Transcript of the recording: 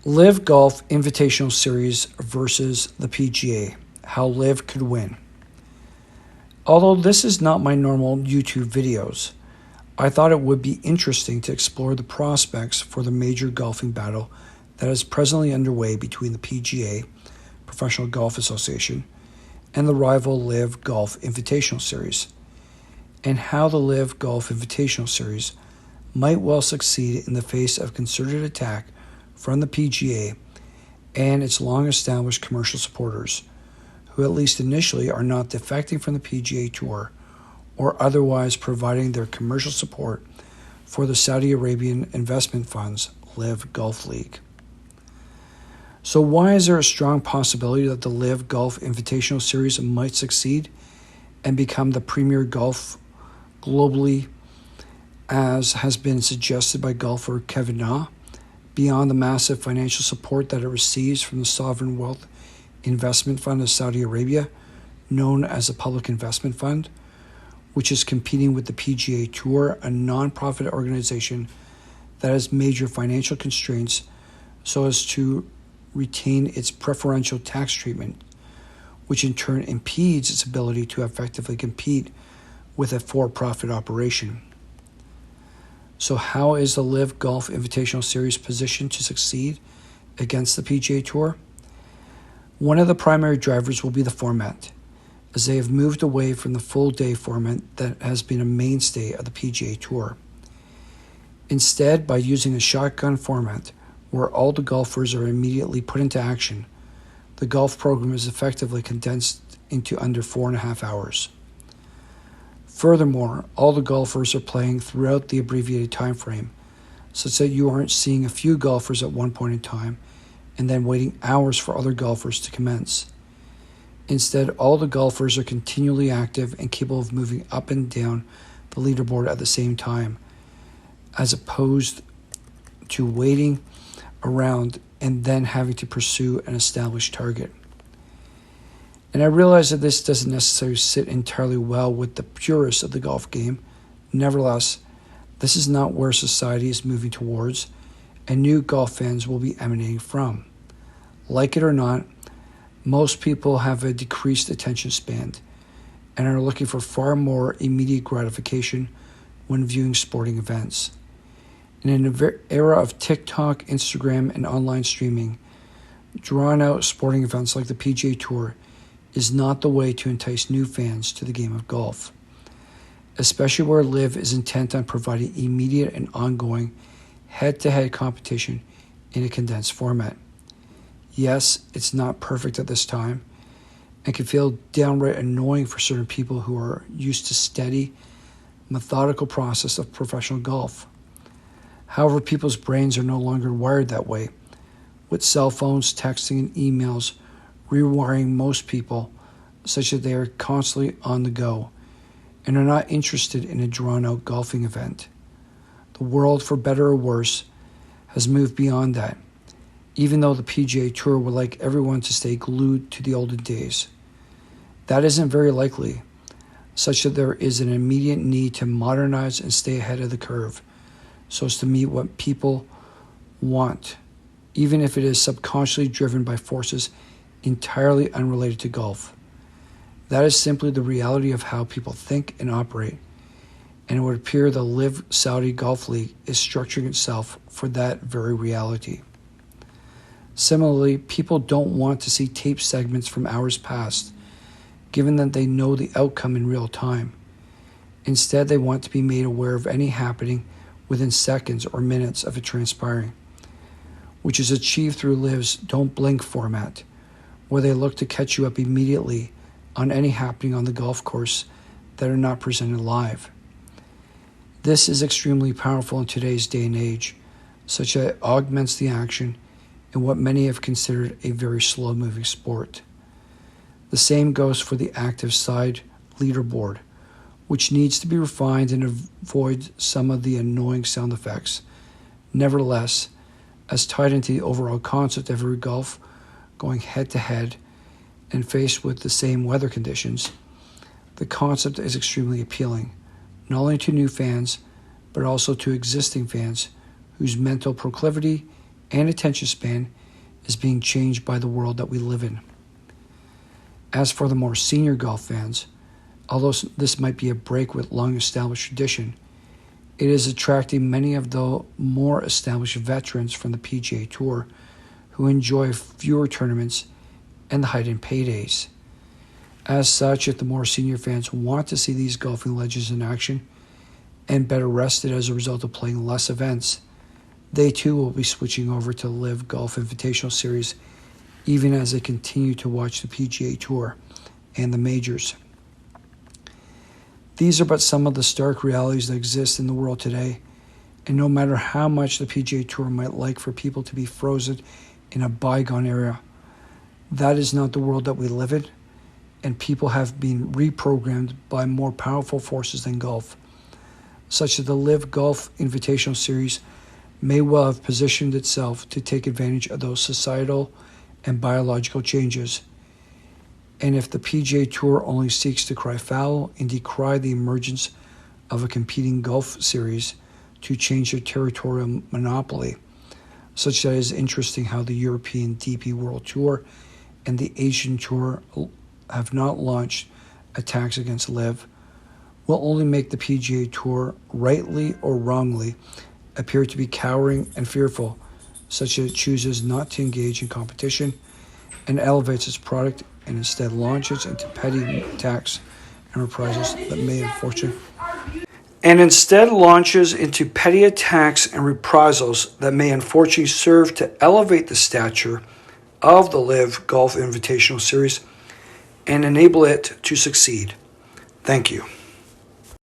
LIV Golf Invitational Series versus the PGA, how LIV could win. Although this is not my normal YouTube videos, I thought it would be interesting to explore the prospects for the major golfing battle that is presently underway between the PGA, Professional Golf Association, and the rival LIV Golf Invitational Series, and how the LIV Golf Invitational Series might well succeed in the face of concerted attack from the PGA and its long-established commercial supporters, who at least initially are not defecting from the PGA Tour or otherwise providing their commercial support for the Saudi Arabian investment fund's LIV Golf League. So why is there a strong possibility that the LIV Golf Invitational Series might succeed and become the premier golf globally, as has been suggested by golfer Kevin Na, beyond the massive financial support that it receives from the Sovereign Wealth Investment Fund of Saudi Arabia, known as the Public Investment Fund, which is competing with the PGA Tour, a non-profit organization that has major financial constraints so as to retain its preferential tax treatment, which in turn impedes its ability to effectively compete with a for-profit operation. So how is the LIV Golf Invitational Series positioned to succeed against the PGA Tour? One of the primary drivers will be the format, as they have moved away from the full-day format that has been a mainstay of the PGA Tour. Instead, by using a shotgun format where all the golfers are immediately put into action, the golf program is effectively condensed into under 4.5 hours. Furthermore, all the golfers are playing throughout the abbreviated time frame, such that you aren't seeing a few golfers at one point in time and then waiting hours for other golfers to commence. Instead, all the golfers are continually active and capable of moving up and down the leaderboard at the same time, as opposed to waiting around and then having to pursue an established target. And I realize that this doesn't necessarily sit entirely well with the purists of the golf game. Nevertheless, this is not where society is moving towards, and new golf fans will be emanating from. Like it or not, most people have a decreased attention span and are looking for far more immediate gratification when viewing sporting events. In an era of TikTok, Instagram, and online streaming, drawn-out sporting events like the PGA Tour is not the way to entice new fans to the game of golf, especially where LIV is intent on providing immediate and ongoing head-to-head competition in a condensed format. Yes, it's not perfect at this time and can feel downright annoying for certain people who are used to steady, methodical process of professional golf. However, people's brains are no longer wired that way, with cell phones, texting, and emails rewiring most people such that they are constantly on the go and are not interested in a drawn-out golfing event. The world, for better or worse, has moved beyond that, even though the PGA Tour would like everyone to stay glued to the olden days. That isn't very likely, such that there is an immediate need to modernize and stay ahead of the curve so as to meet what people want, even if it is subconsciously driven by forces entirely unrelated to golf. That is simply the reality of how people think and operate, and it would appear the LIV Saudi Golf League is structuring itself for that very reality. Similarly, people don't want to see tape segments from hours past, given that they know the outcome in real time. Instead, they want to be made aware of any happening within seconds or minutes of it transpiring, which is achieved through LIV's Don't Blink format, where they look to catch you up immediately on any happening on the golf course that are not presented live. This is extremely powerful in today's day and age, such that it augments the action in what many have considered a very slow-moving sport. The same goes for the active side leaderboard, which needs to be refined and avoid some of the annoying sound effects. Nevertheless, as tied into the overall concept of every golf going head-to-head and faced with the same weather conditions, the concept is extremely appealing, not only to new fans, but also to existing fans whose mental proclivity and attention span is being changed by the world that we live in. As for the more senior golf fans, although this might be a break with long-established tradition, it is attracting many of the more established veterans from the PGA Tour who enjoy fewer tournaments and the heightened paydays. As such, if the more senior fans want to see these golfing legends in action and better rested as a result of playing less events, they too will be switching over to the LIV Golf Invitational Series, even as they continue to watch the PGA Tour and the majors. These are but some of the stark realities that exist in the world today, and no matter how much the PGA Tour might like for people to be frozen in a bygone era, that is not the world that we live in, and people have been reprogrammed by more powerful forces than golf, such that the LIV Golf Invitational Series may well have positioned itself to take advantage of those societal and biological changes. And if the PGA Tour only seeks to cry foul and decry the emergence of a competing golf series to change their territorial monopoly, such that it is interesting how the European DP World Tour and the Asian Tour have not launched attacks against LIV, will only make the PGA Tour, rightly or wrongly, appear to be cowering and fearful, such that it chooses not to engage in competition and elevates its product and instead launches into petty attacks and reprisals that may unfortunately serve to elevate the stature of the LIV Golf Invitational Series and enable it to succeed. Thank you.